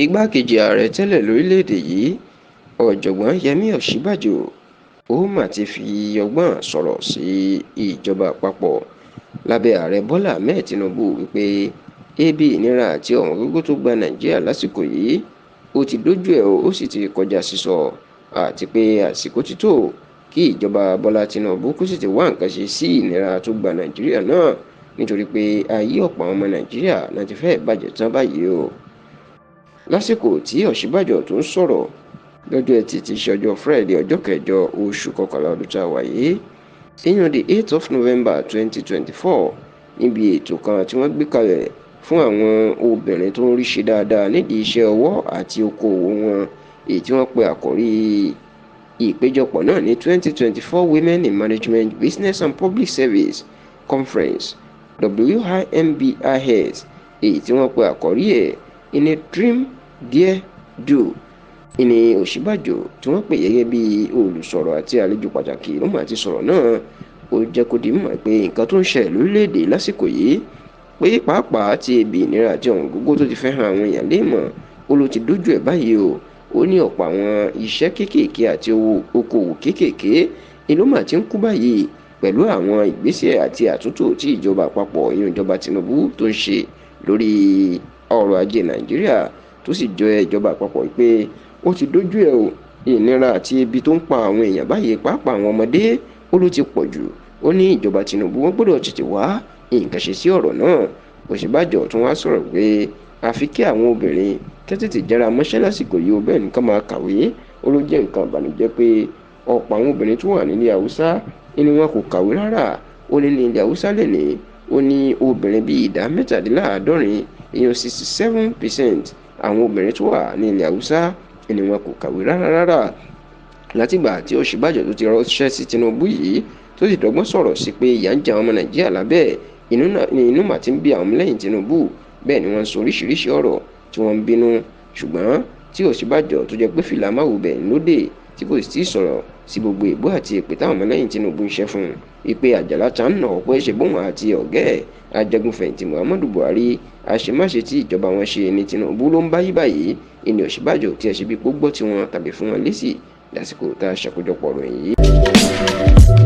Igbákejì ààrẹ tẹ́lẹ̀ lórílẹ̀‐èdè yìí ọ̀jọ̀gbọ́n Yẹmí Ọ̀ṣínbàjò ó mà ti fi ọgbọ́n sọ̀rọ̀ sí ìjọba àpapọ̀ lábẹ́ ààrẹ Bọ́lá Ahmed Tinubu wípé ebi ìnira àti ọ̀wọ́n gógó tó gba Nàìjíríà lásìkò yìí ó ti dójú ẹ̀ ó sì ti kọjá sísọ àti pé àsìkò ti tó kí ìjọba Bọ́lá Tinubu kó sì ti wá nǹkan ṣe sí ìnira tó gba Nàìjíríà náà nítorí pé ayé ọ̀pọ̀ àwọn ọmọ Nàìjíríà náà ti fẹ́ẹ̀ bàjẹ́ tán báyìí o. Lásìkò tí Ọ̀ṣínbàjò tó ń sọ̀rọ̀ lọ́jọ́ Ẹtì tí ṣe ọjọ́ Friday ọjọ́ kẹjọ oṣù kọkànlá ọdún tá a wà yìí ìyẹn the 8th of November 2024 níbi ètò kan tí wọ́n gbé kalẹ̀ fún àwọn obìnrin tó ń rí ṣe dáadáa nídìí iṣẹ́ ọwọ́ àti okòwò wọn èyí tí wọ́n pe àkòrí ìpéjọpọ̀ náà ní 2024 Women in Management Business and Public Service Conference WIMBIS èyí tí wọ́n pe àkòrí ẹ̀ in a dream dare do. Ìní Ọ̀ṣínbàjò tí wọ́n pè gẹ́gẹ́ bí olùsọ̀rọ̀ àti àlejò pàtàkì ló máa ti sọ̀rọ̀ náà ó jẹ́ kó di mọ̀ pé nǹkan tó ń ṣẹlẹ̀ lórílẹ̀‐èdè lásìkò yìí pé pàápàá ti ebi ìnira àti ọ̀wọ́n gógó tó ti fẹ́ hàn àwọn èèyàn léèmọ̀ ó ló ti dójú ẹ̀ báyìí o. Ó ní ọ̀pọ̀ àwọn iṣẹ́ kéékèèké àti okòwò kéékèèké ni ló máa ti ń kú báyìí pẹ̀lú àwọn ìgbésẹ̀ àti àtúntò tí ìjọba àpapọ̀ ìjọba Tinubu tó ń ṣe lórí ọrọ̀ ajé Nàìjíríà tó sì jọ ìjọba àpapọ̀ pé ó ti dójú ẹ̀ o. Ìnira àti ebi tó ń pa àwọn èèyàn báyìí pàápàá àwọn ọmọdé ó ló ti pọ̀ jù. Ó ní ìjọba Tinubu wọ́n gbọ́dọ̀ tètè wá nǹkan ṣe sí ọ̀rọ̀ náà. Ọ̀ṣínbàjò tún wá sọ̀rọ̀ pé àfi kí àwọn obìnrin tètè jára mọ́ṣẹ́ lásìkò yìí ó bẹ́ẹ̀ nìkan máa kàwé. Ó ló jẹ́ nǹkan ìbànújẹ́ pé ọ̀pọ̀ àwọn obìnrin tó wà nílẹ̀ Haúsá ni wọn kò kàwé rárá. Ó ní ní ilẹ̀ Haúsá lẹ́ni ó ní obìnrin bíi ìdá 67% èèyàn 67% àwọn obìnrin tó wà ní ilẹ̀ Haúsá ni wọn kò kàwé rárá. Látìgbà tí Ọ̀ṣínbàjò tó ti ránṣẹ́ sí Tinubu yìí tó sì dọ́gbọ́n sọ̀rọ̀ sí pé ìyà ń jẹ àwọn ọmọ Nàìjíríà lábẹ́ inú mà ti ń bí àwọn ọmọlẹ́yìn Tinubu bẹ́ẹ̀ ni wọ́n ń sọ oríṣiríṣi ọ̀rọ̀ tí wọ́n ń bínú ṣùgbọ́n tí Ọ̀ṣínbàjò tó jẹ́ pé fìlà máwò bẹ̀ lóde tí kò sì tí ì sọ̀rọ̀ sí gbogbo ègbó àti èpè táwọn ọmọlẹ́yìn Tinubu ń ṣẹ́ fún un ìpè àjàlá ta ń nà ọ̀pọ̀ ẹ̀ṣẹ̀ bóun àti ọ̀gá ẹ̀ ajagunfẹ̀yìntì Muhammadu Buhari àṣemáṣe tí ìjọba wọn ṣe ní Tinubu ló ń báyìí báyìí. Ìní Ọ̀ṣínbàjò tí ẹ ṣe bí gbọ́ tí wọn tàbí fún wọn lésì lásìkò tá a ṣàkójọpọ̀ ọ̀rọ̀ yìí.